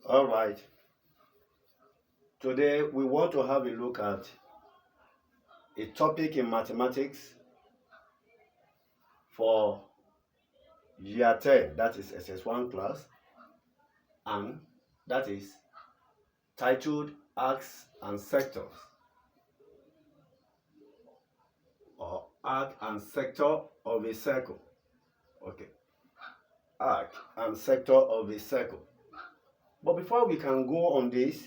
All right. Today we want to have a look at a topic in mathematics for year 10, that is SS1 class, and that is titled Arcs and Sectors, or arc and sector of a circle. Okay, arc and sector of a circle. But before we can go on this,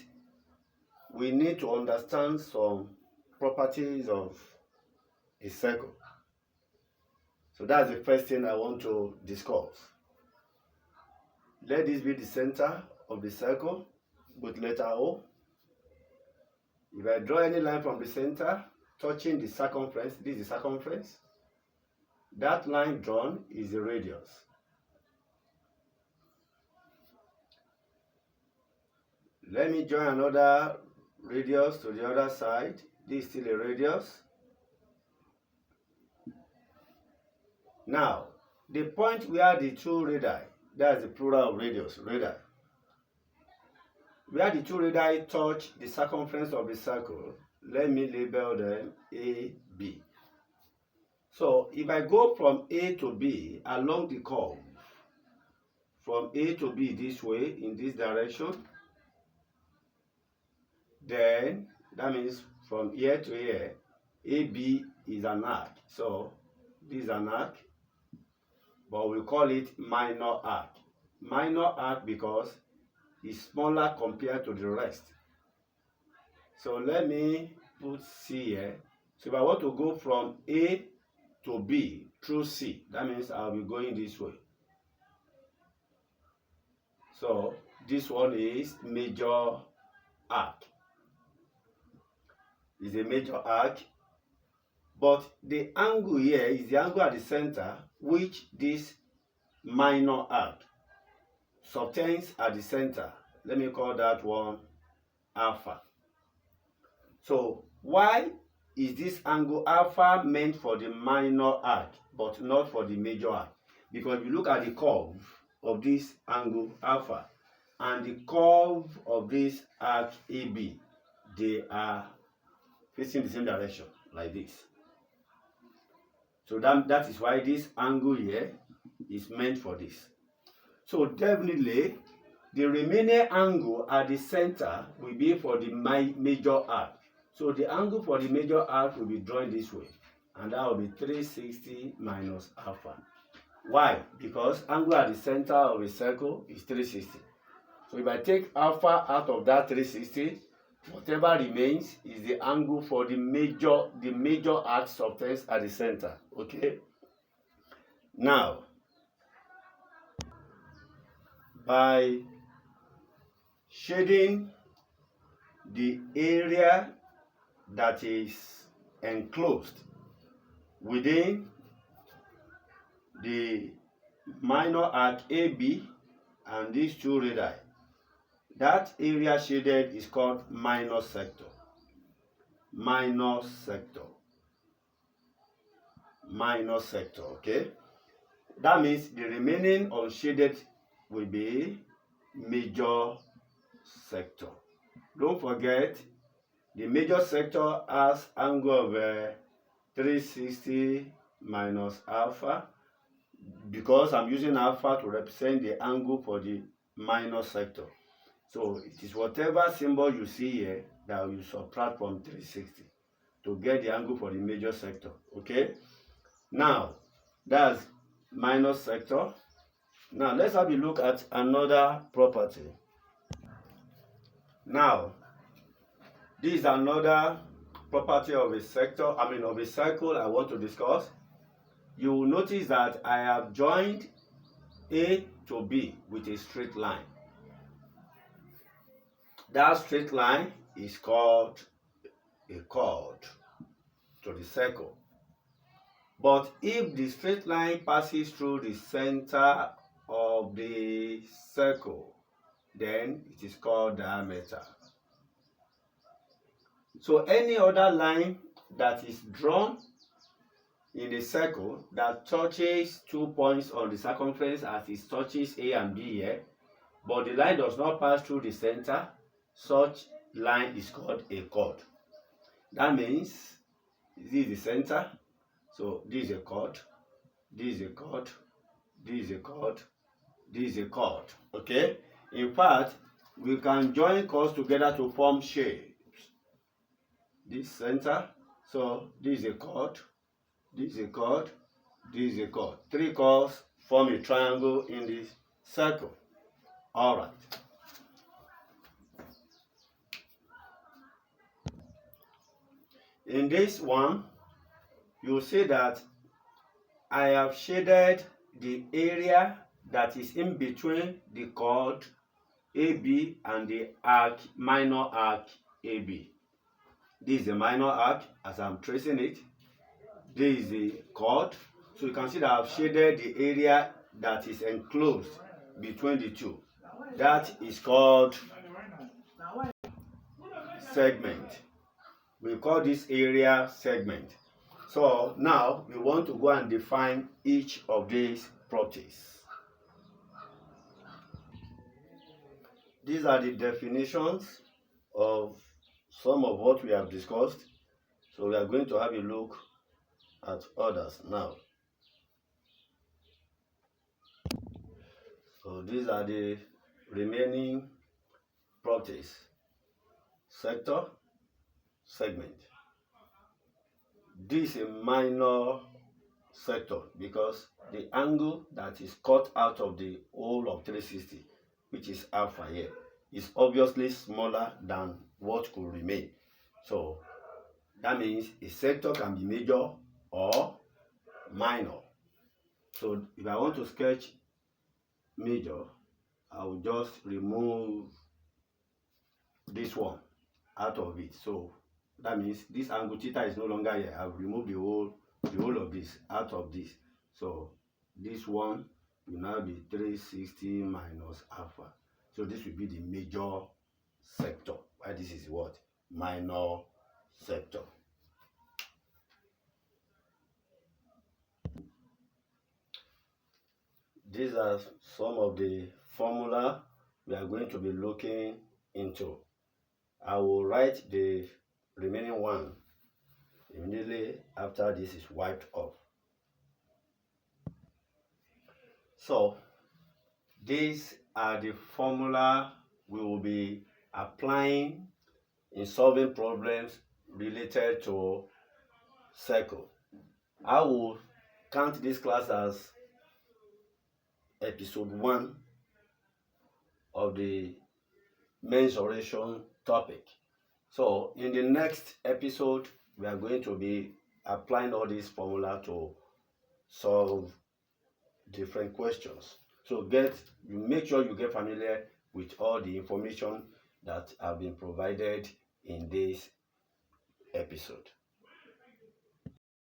we need to understand some properties of a circle. So that's the first thing I want to discuss. Let this be the center of the circle with letter O. If I draw any line from the center touching the circumference, this is the circumference. That line drawn is the radius. Let me join another radius to the other side. This is still a radius. Now, the point where the two radii, that's the plural of radius, radii, where the two radii touch the circumference of the circle, let me label them A, B. So, if I go from A to B along the curve, from A to B this way, in this direction, then that means from here to here, AB is an arc. So, this is an arc, but we call it minor arc. Minor arc because it's smaller compared to the rest. So let me put C here. So if I want to go from A to B through C, that means I'll be going this way. So this one is major arc. It's a major arc. But the angle here is the angle at the center, which this minor arc subtends at the center. Let me call that one alpha. So why is this angle alpha meant for the minor arc but not for the major arc? Because you look at the curve of this angle alpha and the curve of this arc AB, they are facing the same direction like this. So that is why this angle here is meant for this. So definitely, the remaining angle at the center will be for the major arc. So the angle for the major arc will be drawn this way. And that will be 360 minus alpha. Why? Because angle at the center of a circle is 360. So if I take alpha out of that 360, whatever remains is the angle for the major arc subtends at the center. Okay? Now, by shading the area that is enclosed within the minor arc AB and these two radii, that area shaded is called minor sector. Minor sector. Minor sector, okay? That means the remaining unshaded will be major sector. Don't forget, the major sector has angle of 360 minus alpha, because I'm using alpha to represent the angle for the minor sector. So it is whatever symbol you see here that you subtract from 360 to get the angle for the major sector. Okay? Now, that's minor sector. Now, let's have a look at another property. Now, this is another property of a sector, of a circle I want to discuss. You will notice that I have joined A to B with a straight line. That straight line is called a chord to the circle. But if the straight line passes through the center of the circle, then it is called diameter. So any other line that is drawn in a circle that touches 2 points on the circumference as it touches A and B here, but the line does not pass through the center, such line is called a chord. That means this is the center, so this is a chord, this is a chord, this is a chord, this is a chord. Okay? In fact, we can join chords together to form shapes. This center, so this is a chord, this is a chord, this is a chord. Three chords form a triangle in this circle. All right. In this one, you'll see that I have shaded the area that is in between the chord AB and the arc, minor arc AB. This is the minor arc as I'm tracing it. This is the chord. So you can see that I've shaded the area that is enclosed between the two. That is called segment. We call this area segment. So now we want to go and define each of these properties. These are the definitions of some of what we have discussed. So we are going to have a look at others now. So these are the remaining properties. Sector, segment. This is a minor sector because the angle that is cut out of the whole of 360, which is alpha here, is obviously smaller than what could remain. So that means a sector can be major or minor. So if I want to sketch major, I will just remove this one out of it. So that means this angle theta is no longer here. I've removed the whole of this out of this. So this one will now be 360 minus alpha. So this will be the major sector. Why this is what? Minor sector. These are some of the formula we are going to be looking into. I will write the remaining one immediately after this is wiped off. So these are the formula we will be applying in solving problems related to circle. I will count this class as episode 1 of the mensuration topic. So in the next episode, we are going to be applying all these formula to solve different questions. So you make sure you get familiar with all the information that have been provided in this episode.